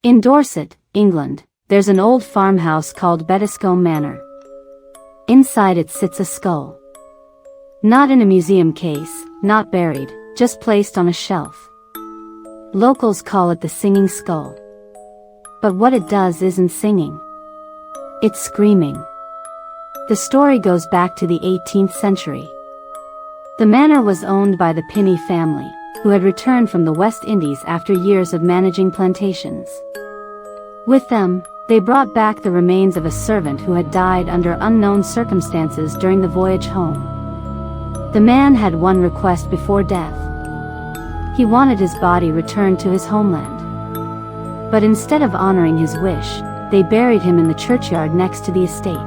In Dorset, England, there's an old farmhouse called Bettiscombe Manor. Inside it sits a skull. Not in a museum case, not buried, just placed on a shelf. Locals call it the singing skull. But what it does isn't singing. It's screaming. The story goes back to the 18th century. The manor was owned by the Pinney family, who had returned from the West Indies after years of managing plantations. With them, they brought back the remains of a servant who had died under unknown circumstances during the voyage home. The man had one request before death. He wanted his body returned to his homeland. But instead of honoring his wish, they buried him in the churchyard next to the estate.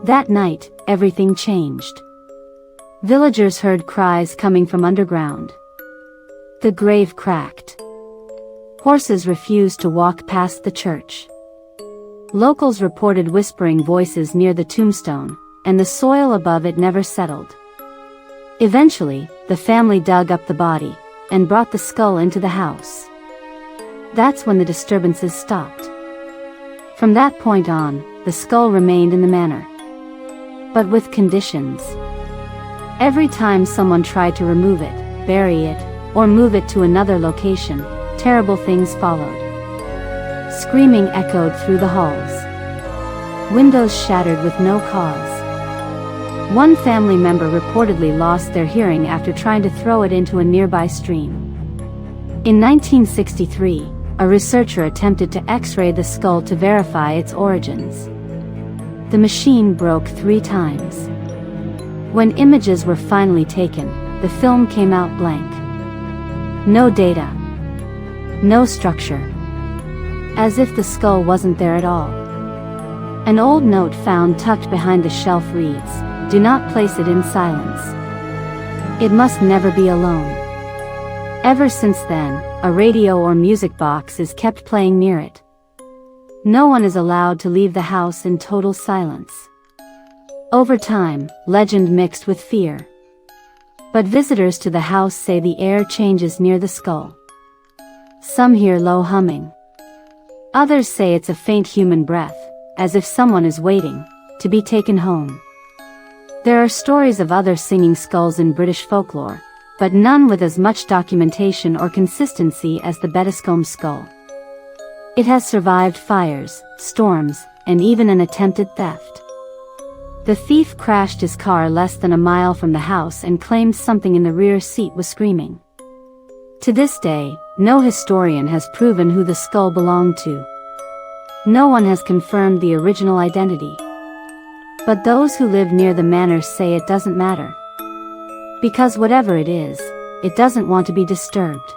That night, everything changed. Villagers heard cries coming from underground. The grave cracked. Horses refused to walk past the church. Locals reported whispering voices near the tombstone, and the soil above it never settled. Eventually, the family dug up the body, and brought the skull into the house. That's when the disturbances stopped. From that point on, the skull remained in the manor. But with conditions. Every time someone tried to remove it, bury it, or move it to another location, terrible things followed. Screaming echoed through the halls. Windows shattered with no cause. One family member reportedly lost their hearing after trying to throw it into a nearby stream. In 1963, a researcher attempted to X-ray the skull to verify its origins. The machine broke 3 times. When images were finally taken, the film came out blank. No data. No structure. As if the skull wasn't there at all. An old note found tucked behind the shelf reads, "Do not place it in silence. It must never be alone." Ever since then, a radio or music box is kept playing near it. No one is allowed to leave the house in total silence. Over time, legend mixed with fear. But visitors to the house say the air changes near the skull. Some hear low humming. Others say it's a faint human breath, as if someone is waiting to be taken home. There are stories of other singing skulls in British folklore, but none with as much documentation or consistency as the Bettiscombe skull. It has survived fires, storms, and even an attempted theft. The thief crashed his car less than a mile from the house and claimed something in the rear seat was screaming. To this day, no historian has proven who the skull belonged to. No one has confirmed the original identity. But those who live near the manor say it doesn't matter. Because whatever it is, it doesn't want to be disturbed.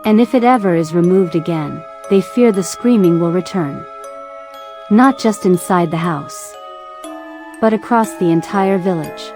And if it ever is removed again, they fear the screaming will return. Not just inside the house, but across the entire village.